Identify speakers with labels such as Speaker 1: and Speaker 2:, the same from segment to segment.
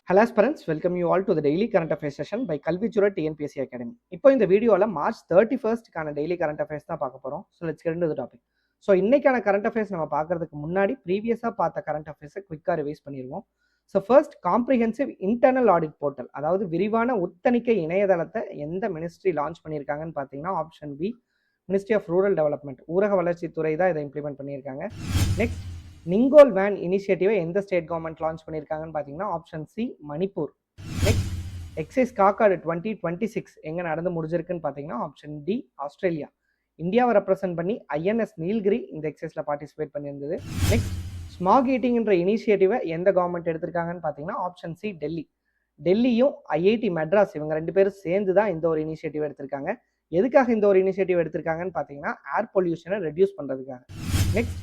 Speaker 1: Hello aspirants, welcome you all to the daily current affairs session by Kalvichura TNPSC Academy. இப்போ இந்த வீடியோவில் March 31st daily current affairs தான் பார்க்க போகிறோம். So let's get into the topic. So இன்னைக்கான current affairs நம்ம பார்க்கறதுக்கு முன்னாடி ப்ரீவியஸாக பார்த்த கரண்ட் அஃபேர்ஸை குவிக்காக ரிவைஸ் பண்ணிடுவோம். So first comprehensive internal audit portal, அதாவது விரிவான உத்தணிக்கை இணையதளத்தை எந்த மினிஸ்ட்ரி லான்ச் பண்ணியிருக்காங்கன்னு பார்த்தீங்கன்னா option B ministry of rural development, ஊரக வளர்ச்சித்துறை தான் இதை இம்ப்ளிமெண்ட் பண்ணியிருக்காங்க. நெக்ஸ்ட் நிங்கோல் வேன் இனிஷியேட்டிவை எந்த ஸ்டேட் கவர்மெண்ட் லான்ச் பண்ணியிருக்காங்கன்னு பார்த்தீங்கன்னா option C Manipur. Next exercise Kakadu 2026 எங்கே நடந்து முடிஞ்சிருக்குன்னு பார்த்தீங்கன்னா ஆப்ஷன் டி ஆஸ்திரேலியா. இந்தியாவை ரெப்ரசென்ட் பண்ணி ஐஎன்எஸ் நீல்கிரி இந்த எக்ஸைஸில் பார்ட்டிசிபேட் பண்ணியிருந்தது. நெக்ஸ்ட் ஸ்மாக் ஈட்டிங்ன்ற இனிஷியேட்டிவை எந்த கவர்மெண்ட் எடுத்திருக்காங்கன்னு பார்த்தீங்கன்னா ஆப்ஷன் சி டெல்லி. டெல்லியும் ஐஐடி மெட்ராஸ் இவங்க ரெண்டு பேரும் சேர்ந்து தான் இந்த ஒரு இனிஷியேட்டிவ் எடுத்திருக்காங்க. எதுக்காக இந்த ஒரு இனிஷியேட்டிவ் எடுத்திருக்காங்கன்னு பார்த்தீங்கன்னா ஏர் பொல்யூஷனை ரெடியூஸ் பண்ணுறதுக்காக. நெக்ஸ்ட்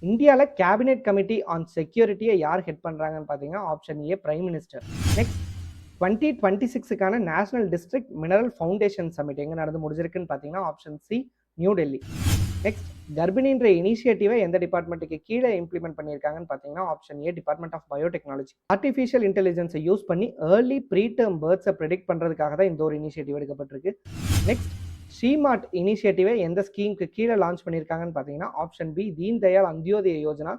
Speaker 1: இந்தியாவில் கேபினெட் கமிட்டி ஆன் செக்யூரிட்டியை யார் ஹெட் பண்ணுறாங்கன்னு பார்த்தீங்கன்னா option A prime minister. Next 2026க்கான national district mineral foundation summit எங்கே நடந்து முடிஞ்சிருக்குன்னு பார்த்தீங்கன்னா option C New Delhi. Next கர்ப்பிணின்ற இனிஷியேட்டிவை எந்த டிபார்ட்மெண்ட்டுக்கு கீழே இம்ப்ளிமெண்ட் பண்ணியிருக்காங்கன்னு பார்த்தீங்கன்னா option A department of biotechnology. Artificial இன்டெலிஜென்ஸை யூஸ் பண்ணி ஏர்லி ப்ரீ டேர்ம் பேர்த்ஸை ப்ரெடிக்ட் பண்ணுறதுக்காக தான் இந்த ஒரு இனிஷியேட்டிவ் எடுக்கப்பட்டிருக்கு. நெக்ஸ்ட் ஷீமார்ட் இனிஷியேட்டிவை எந்த ஸ்கீமுக்கு கீழே லான்ச் பண்ணியிருக்காங்கன்னு பார்த்தீங்கன்னா option B Deen Dayal Antyodaya Yojana,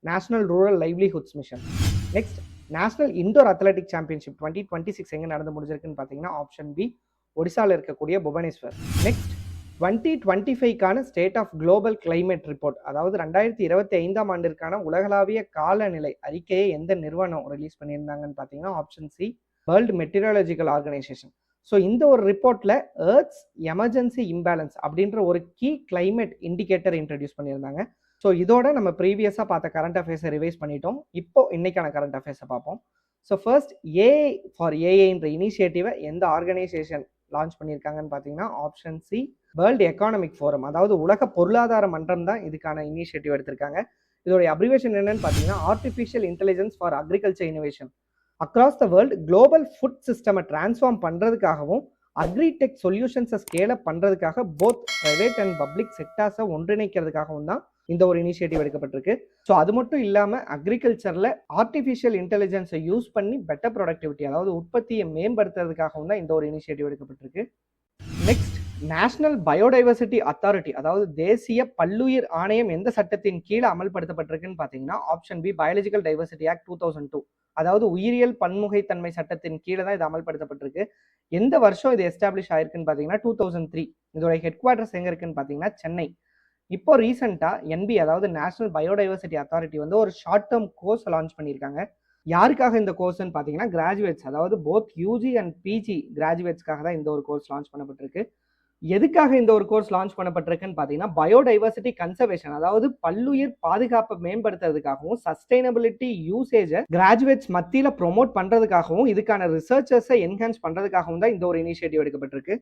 Speaker 1: national rural livelihoods mission. Next national indoor athletic championship 2026 எங்கே நடந்து முடிஞ்சிருக்குன்னு பார்த்தீங்கன்னா ஆப்ஷன் பி ஒடிசாவில் இருக்கக்கூடிய புவனேஸ்வர். நெக்ஸ்ட் 2025க்கான state of global climate report, அதாவது 2025ஆம் ஆண்டிற்கான உலகளாவிய காலநிலை அறிக்கையை எந்த நிறுவனம் ரிலீஸ் பண்ணியிருந்தாங்கன்னு பார்த்தீங்கன்னா option C world meteorological organisation. So இந்த ஒரு ரிப்போர்ட்டில் எர்த்ஸ் எமர்ஜென்சி இம்பேலன்ஸ் அப்படின்ற ஒரு கீ கிளைமேட் இண்டிகேட்டர் இன்ட்ரடியூஸ் பண்ணியிருந்தாங்க. ஸோ இதோட நம்ம ப்ரீவியஸாக பார்த்த கரண்ட் அஃபேர்ஸை ரிவைஸ் பண்ணிட்டோம். இப்போ இன்னைக்கான கரண்ட் அஃபேர்ஸை பார்ப்போம். ஸோ ஃபர்ஸ்ட் ஏஐ ஃபார் ஏஐன்ற இனிஷியேட்டிவை எந்த ஆர்கனைசேஷன் லான்ச் பண்ணியிருக்காங்கன்னு பார்த்தீங்கன்னா option C world economic forum, அதாவது உலக பொருளாதார மன்றம் தான் இதுக்கான இனிஷியேட்டிவ் எடுத்திருக்காங்க. இதோடைய அப்ரிவேஷன் என்னன்னு பார்த்தீங்கன்னா artificial intelligence for agriculture innovation. Across the world global food சிஸ்டமை டிரான்ஸ்ஃபார்ம் பண்ணுறதுக்காகவும் அக்ரிடெக் சொல்யூஷன்ஸை ஸ்கேல் அப் பண்ணுறதுக்காக போத் பிரைவேட் அண்ட் பப்ளிக் செக்டார்ஸை ஒன்றிணைக்கிறதுக்காகவும் தான் இந்த ஒரு இனிஷியேட்டிவ் எடுக்கப்பட்டிருக்கு. ஸோ அது மட்டும் இல்லாமல் அக்ரிகல்ச்சரில் ஆர்டிஃபிஷியல் இன்டெலிஜென்ஸை யூஸ் பண்ணி பெட்டர் ப்ரொடக்டிவிட்டி, அதாவது உற்பத்தியை மேம்படுத்துறதுக்காகவும் தான் இந்த ஒரு இனிஷியேட்டிவ் எடுக்கப்பட்டிருக்கு. நெக்ஸ்ட் நேஷனல் பயோடைவர்சிட்டி அத்தாரிட்டி, அதாவது தேசிய பல்லுயிர் ஆணையம் எந்த சட்டத்தின் கீழே அமல்படுத்தப்பட்டிருக்குன்னு பார்த்தீங்கன்னா option B biological diversity act 2002, அதாவது உயிரியல் பன்முகைத்தன்மை சட்டத்தின் கீழே தான் இது அமல்படுத்தப்பட்டிருக்கு. எந்த வருஷம் இது எஸ்டாப்ளிஷ் ஆயிருக்குன்னு பார்த்தீங்கன்னா 2003. இதோட ஹெட் குவார்டர்ஸ் எங்கே இருக்குன்னு பார்த்தீங்கன்னா சென்னை. இப்போ ரீசெண்டாக என்பி, அதாவது நேஷனல் பயோடைவர்சிட்டி அத்தாரிட்டி வந்து ஒரு ஷார்ட் டேர்ம் கோர்ஸ் லான்ச் பண்ணியிருக்காங்க. யாருக்காக இந்த கோர்ஸ்ன்னு பார்த்தீங்கன்னா கிராஜுவேட்ஸ், அதாவது போத் யூஜி அண்ட் பிஜி கிராஜுவேட்ஸ்க்காக தான் இந்த ஒரு கோர்ஸ் லான்ச் பண்ணப்பட்டிருக்கு. எதுக்காக இந்த ஒரு கோர்ஸ் லான்ச் பண்ணப்பட்டிருக்குன்னு பார்த்தீங்கன்னா பயோடைவர்சிட்டி கன்சர்வேஷன், அதாவது பல்லுயிர் பாதுகாப்பை மேம்படுத்துறதுக்காகவும் சஸ்டைனபிலிட்டி யூசேஜை கிராஜுவேட்ஸ் மத்தியில் ப்ரொமோட் பண்ணுறதுக்காகவும் இதுக்கான ரிசர்ச்சர்ஸை என்ஹான்ஸ் பண்ணுறதுக்காகவும் தான் இந்த ஒரு இனிஷியேட்டிவ் எடுக்கப்பட்டிருக்கு.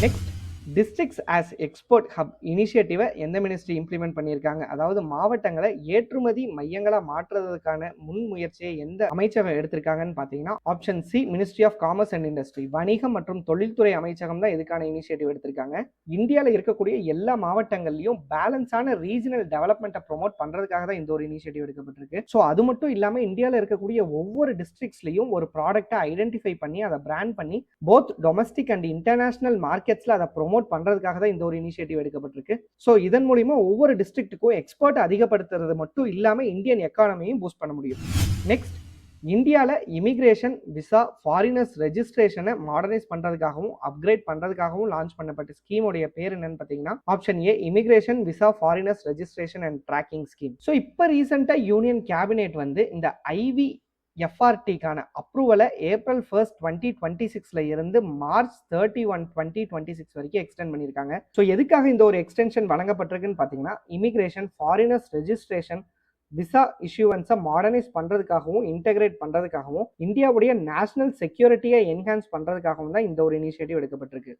Speaker 1: Next districts as export hub இனிஷியேட்டிவை எந்த மினிஸ்ட்ரி இம்ப்ளிமெண்ட் பண்ணியிருக்காங்க, அதாவது மாவட்டங்களை ஏற்றுமதி மையங்களாக மாற்றுறதுக்கான முன்முயற்சியை எந்த அமைச்சகம் எடுத்திருக்காங்கன்னு பார்த்தீங்கன்னா option C ministry of commerce and industry, வணிகம் மற்றும் தொழில்துறை அமைச்சகம் தான் இதுக்கான இனிஷியேட்டிவ் எடுத்திருக்காங்க. இந்தியாவில் இருக்கக்கூடிய எல்லா மாவட்டங்கள்லையும் பேலன்ஸான ரீஜனல் டெவலப்மெண்ட்டை ப்ரொமோட் பண்ணுறதுக்காக தான் இந்த ஒரு இனிஷியேட்டிவ் எடுக்கப்பட்டிருக்கு. ஸோ அது மட்டும் இல்லாமல் இந்தியாவில் இருக்கக்கூடிய ஒவ்வொரு டிஸ்ட்ரிக்ட்ஸ்லையும் ஒரு ப்ராடக்டை ஐடென்டிஃபை பண்ணி அதை பிராண்ட் பண்ணி போத் டொமஸ்டிக் அண்ட் இன்டர்நேஷனல் மார்க்கெட்ஸில் அதை ப்ரொமோட் பண்றதுக்காக தான் இந்த ஒரு இனிஷியேட்டிவ் எடுக்கப்பட்டிருக்கு. ஸோ இதன் மூலியமா ஒவ்வொரு டிஸ்ட்ரிக்ட்டுக்கும் எக்ஸ்போர்ட் அதிகப்படுத்துறது மட்டும் இல்லாம இந்தியன் எக்கானமியும் பூஸ்ட் பண்ண முடியும். நெக்ஸ்ட் இந்தியாவில் இமிகிரேஷன் விசா ஃபாரினர்ஸ் ரெஜிஸ்ட்ரேஷனை மாடர்னைஸ் பண்ணுறதுக்காகவும் அப்கிரேட் பண்ணுறதுக்காகவும் லான்ச் பண்ணப்பட்ட ஸ்கீமோடைய பேர் என்னன்னு பார்த்தீங்கன்னா option A immigration visa foreigners registration and tracking scheme. So இப்போ ரீசெண்டாக யூனியன் கேபினெட் வந்து இந்த IVFRTக்கான அப்ரூவலை April 1st 2026 இருந்து March 31, 2026 வரைக்கும் எக்ஸ்டெண்ட் பண்ணியிருக்காங்க. ஸோ எதுக்காக இந்த ஒரு எக்ஸ்டென்ஷன் வழங்கப்பட்டிருக்குன்னு பார்த்தீங்கன்னா இமிகிரேஷன் ஃபாரினர்ஸ் ரெஜிஸ்ட்ரேஷன் விசா இஷ்யூவன்ஸை மாடர்னைஸ் பண்ணுறதுக்காகவும் இன்டெகிரேட் பண்ணுறதுக்காகவும் இந்தியாவுடைய நேஷனல் செக்யூரிட்டியை என்ஹான்ஸ் பண்ணுறதுக்காகவும் தான் இந்த ஒரு இனிஷியேட்டிவ் எடுக்கப்பட்டிருக்கு.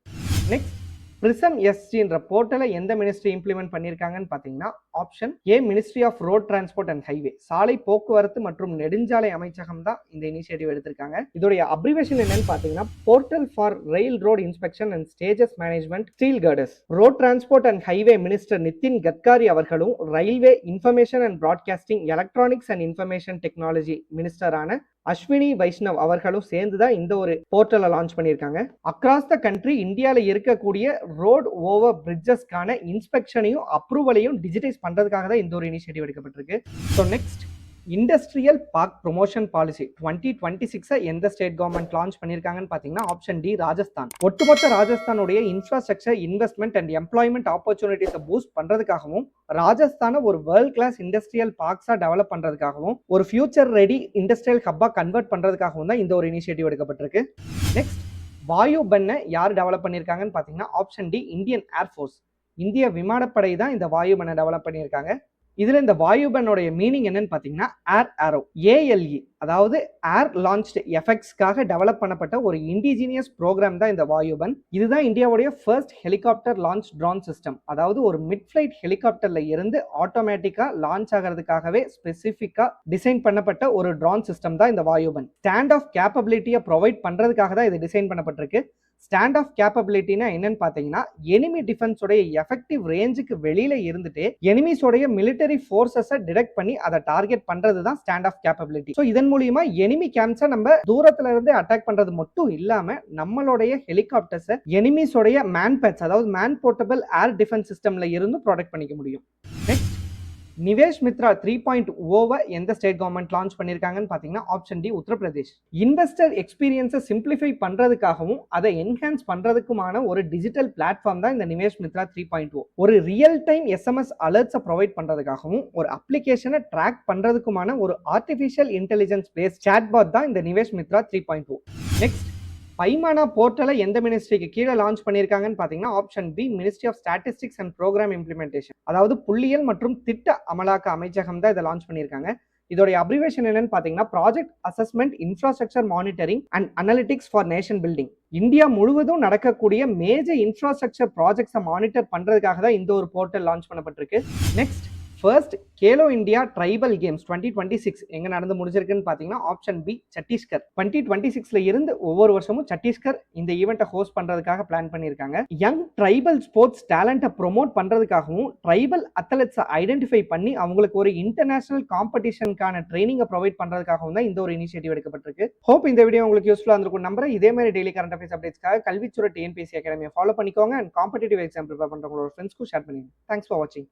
Speaker 1: நெக்ஸ்ட் பிரிசம் எஸ்ஜின்ற போர்ட்டலை எந்த மினிஸ்ட்ரி இம்ப்ளிமெண்ட் பண்ணியிருக்காங்கன்னு பார்த்தீங்கன்னா option A ministry of road transport and highway, சாலை போக்குவரத்து மற்றும் நெடுஞ்சாலை அமைச்சகம் தான் இந்த இனிஷியேட்டிவ் எடுத்திருக்காங்க. இதோடைய அப்ரிவேஷன் என்னன்னு பார்த்தீங்கன்னா portal for rail road inspection and stages management steel girders. Road transport and highway minister Nitin Gadkari அவர்களும் railway information and broadcasting electronics and information technology மினிஸ்டரான அஸ்வினி வைஷ்ணவ் அவர்களும் சேர்ந்து தான் இந்த ஒரு போர்ட்டலை லான்ச் பண்ணியிருக்காங்க. அக்ராஸ் த கண்ட்ரி இந்தியாவில் இருக்கக்கூடிய ரோட் ஓவர் பிரிட்ஜஸ்க்கான இன்ஸ்பெக்ஷனையும் அப்ரூவலையும் டிஜிட்டைஸ் பண்றதுக்காக தான் இந்த ஒரு இனிஷியேட்டிவ் எடுக்கப்பட்டிருக்கு. So next, industrial park promotion policy 2026 எந்த ஸ்டேட் கவர்மெண்ட் லான்ச் பண்ணியிருக்காங்கன்னு பார்த்தீங்கன்னா ஆப்ஷன் டி ராஜஸ்தான். ஒட்டுமொத்த ராஜஸ்தானுடைய இன்ஃப்ராஸ்ட்ரக்சர் இன்வெஸ்ட்மெண்ட் அண்ட் எம்ப்ளாய்மெண்ட் ஆப்பர்ச்சுனிட்டிஸை பூஸ்ட் பண்றதுக்காகவும் ராஜஸ்தானை ஒரு வேர்ல்ட் கிளாஸ் இண்டஸ்ட்ரியல் பார்க்ஸா டெவலப் பண்றதுக்காகவும் ஒரு ஃபியூச்சர் ரெடி இண்டஸ்ட்ரியல் ஹப்பா கன்வெர்ட் பண்றதுக்காகவும் தான் இந்த ஒரு இனிஷியேட்டிவ் எடுக்கப்பட்டிருக்கு. நெக்ஸ்ட், வாயுபன்னை யார் டெவலப் பண்ணியிருக்காங்கன்னு பார்த்தீங்கன்னா ஆப்ஷன் டி இந்தியன் ஏர்ஃபோர்ஸ். இந்திய விமானப்படை தான் இந்த வாயுபன்னை டெவலப் பண்ணியிருக்காங்க. இதுல இந்த வாயுபனோட மீனிங் என்னன்னு பாத்தீங்கன்னா ஏர் ஆரோ, ஏஎல்இ, அதாவது ஏர் லான்ச்ட் எஃபெக்ட்ஸ்க்காக டெவலப் பண்ணப்பட்ட ஒரு இண்டிஜினியஸ் ப்ரோக்ராம் தான் இந்த வாயுபன். இதுதான் இந்தியாவுடைய first helicopter launch drone system. அதாவது ஒரு மிட் ஃபிளைட் ஹெலிகாப்டர்ல இருந்து ஆட்டோமேட்டிக்கா லான்ச் ஆகிறதுக்காகவே ஸ்பெசிஃபிக்கா டிசைன் பண்ணப்பட்ட ஒரு ட்ரோன் சிஸ்டம் தான் இந்த வாயுபன். ஸ்டாண்ட் ஆஃப் கேப்பபிலிட்டியை ப்ரொவைட் பண்றதுக்காக தான் இது டிசைன் பண்ணப்பட்டிருக்கு. ஸ்டாண்ட் ஆஃப் கேப்பபிலிட்டினா என்னன்னு பார்த்தீங்கன்னா எனிமி டிஃபென்ஸோடைய எஃபெக்டிவ் ரேஞ்சுக்கு வெளியில இருந்துட்டு எனிமிஸோடைய மிலிட்டரி ஃபோர்ஸஸை டிடெக்ட் பண்ணி அதை டார்கெட் பண்றது தான் ஸ்டாண்ட் ஆஃப் கேப்பபிலிட்டி. ஸோ இதன் மூலியமா எனிமி கேம்ப்ஸை நம்ம தூரத்துல இருந்து அட்டாக் பண்றது மட்டும் இல்லாம நம்மளுடைய ஹெலிகாப்டர்ஸை எனிமிஸோடைய மேன் பேட்ஸ், அதாவது மேன் போர்ட்டபிள் ஏர் டிஃபென்ஸ் சிஸ்டம்ல இருந்து ப்ரொடெக்ட் பண்ணிக்க முடியும். நெக்ஸ்ட், நிவேஷ் மித்ரா 3.0 எந்த ஸ்டேட் கவர்மெண்ட் லான்ச் பண்ணியிருக்காங்கன்னு பார்த்தீங்கன்னா ஆப்ஷன் டி உத்தரப்பிரதேஷ். இன்வெஸ்டர் எக்ஸ்பீரியன்ஸை சிம்பிளிஃபை பண்றதுக்காகவும் அதை என்ஹான்ஸ் பண்றதுக்குமான ஒரு டிஜிட்டல் பிளாட்ஃபார்ம் தான் இந்த நிவேஷ் மித்ரா 3.0. ஒரு ரியல் டைம் எஸ்எம்எஸ் அலர்ட்ஸை ப்ரொவைட் பண்றதுக்காகவும் ஒரு அப்ளிகேஷனை ட்ராக் பண்றதுக்குமான ஒரு ஆர்டிஃபிஷியல் இன்டெலிஜென்ஸ் பேஸ்ட் சாட்பாட் தான் இந்த நிவேஷ் மித்ரா 3.0. நெக்ஸ்ட், பைமானா போர்ட்டலை எந்த மினிஸ்ட்ரிக்கு கீழே லான்ச் பண்ணியிருக்காங்கன்னு பார்த்தீங்கன்னா option B ministry of statistics and programme implementation. அதாவது புள்ளியியல் மற்றும் திட்ட அமலாக்க அமைச்சகம் தான் இதை லான்ச் பண்ணியிருக்காங்க. இதோடைய அப்ரிவேஷன் என்னன்னு பார்த்தீங்கன்னா project assessment infrastructure monitoring and analytics for nation building. India முழுவதும் நடக்கக்கூடிய மேஜர் இன்ஃப்ராஸ்ட்ரக்சர் ப்ராஜெக்ட்ஸை மானிட்டர் பண்றதுக்காக தான் இந்த ஒரு போர்ட்டல் லான்ச் பண்ணப்பட்டிருக்கு. Next, first Khelo India tribal games 2026 எங்க நடந்து முடிஞ்சிருக்குன்னு பாத்தீங்கன்னா ஆப்ஷன் பி சத்தீஸ்கர். 2026ல இருந்து ஒவ்வொரு வருஷமும் சத்தீஸ்கர் இந்த ஈவெண்ட்டை ஹோஸ்ட் பண்றதுக்காக பிளான் பண்ணியிருக்காங்க. யங் ட்ரைபல் ஸ்போர்ட்ஸ் டேலண்ட்டை ப்ரொமோட் பண்றதுக்காகவும் ட்ரைபல் அத்லெட்ஸை ஐடென்டிஃபை பண்ணி அவங்களுக்கு ஒரு இன்டர்நேஷனல் காம்படிஷனுக்கான ட்ரைனிங்கை ப்ரொவைட் பண்றதுக்காகவும் தான் இந்த ஒரு இனிஷியேட்டிவ் எடுக்கப்பட்டிருக்கு. ஹோப் இந்த வீடியோ உங்களுக்கு யூஸ்ஃபுல்லா இருந்திருக்கும் நம்புறேன். இதே மாதிரி டெய்லி கரண்ட் அஃபேர்ஸ் அப்டேட்ஸ்க்காக கல்விச்சுர டிஎன்பிஎஸ்சி அகாடமியை ஃபாலோ பண்ணிக்கோங்க அண்ட் காம்படிட்டிவ் எக்ஸாம் ப்ரிப்பேர் பண்றவங்களோட ஃப்ரெண்ட்ஸ்க்கும் ஷேர் பண்ணுங்க. தேங்க்ஸ் ஃபார் வாட்சிங்.